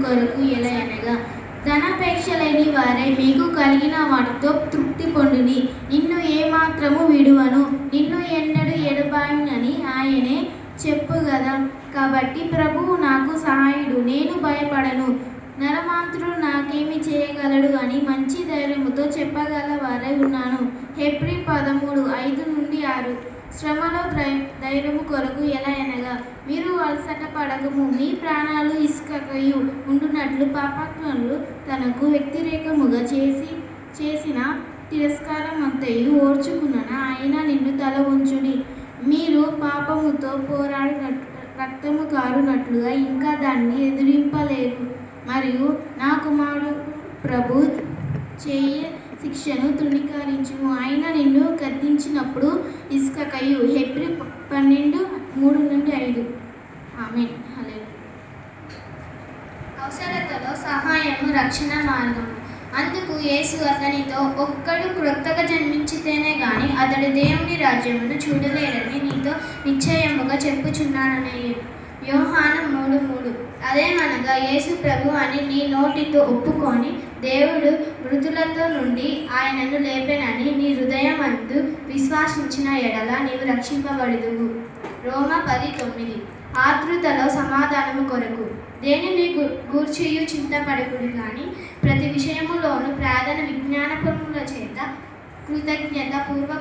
కొరకు ఎలా అనగా ధనాపేక్ష లేని వారై మీకు కలిగిన వాటితో తృప్తి పొందుని. నిన్ను ఏమాత్రము విడువను, నిన్ను ఎన్నడూ ఎడబాయునని ఆయనే చెప్పుగదా. కాబట్టి ప్రభువు నాకు సహాయుడు, నేను భయపడను. నరమాంత్రుడు నాకేమి చేయగలడు అని మంచి ధైర్యముతో చెప్పగల వారై ఉన్నాను. హెబ్రీ 13:5-6. శ్రమలో ధైర్యము కొరకు ఎలా అనగా మీరు అలసట పడకము. మీ ప్రాణాలు ఇసుకయు ఉండునట్లు పాపాత్ములు తనకు వ్యతిరేకముగా చేసిన తిరస్కారం అంతయు ఓర్చుకున్న ఆయన నిన్ను తల ఉంచుడి. మీరు పాపముతో పోరాడి రక్తము కారునట్లుగా ఇంకా దాన్ని ఎదిరింపలేరు. మరియు నా కుమారుడు ప్రభు చేయ శిక్షను తృణీకరించుము. ఆయన నిన్ను గద్దించినప్పుడు ఇసుకయు. హెబ్రీ 12:3-5. ఆమేన్. హల్లెలూయా. అవసరతలో సహాయము రక్షణ మార్గము. అందుకు యేసు అతనితో, ఒక్కడు క్రొత్తగా జన్మించితేనే గాని అతడు దేవుని రాజ్యమును చూడలేడని నీతో నిశ్చయముగా చెప్పుచున్నానని. యోహాను 3:3. అదేమనగా యేసు ప్రభు అని నీ నోటితో ఒప్పుకొని దేవుడు మృతులతో నుండి ఆయనను లేపెనని నీ హృదయమందు విశ్వాసించిన ఎడల నీవు రక్షింపబడుదువు. రోమా 10:9. ఆతృతలో సమాధానము కొరకు. దేనిని గూర్చియు చింతపడకుడు కానీ ప్రతి విషయములోను ప్రార్థన విజ్ఞాపనముల చేత కృతజ్ఞత పూర్వక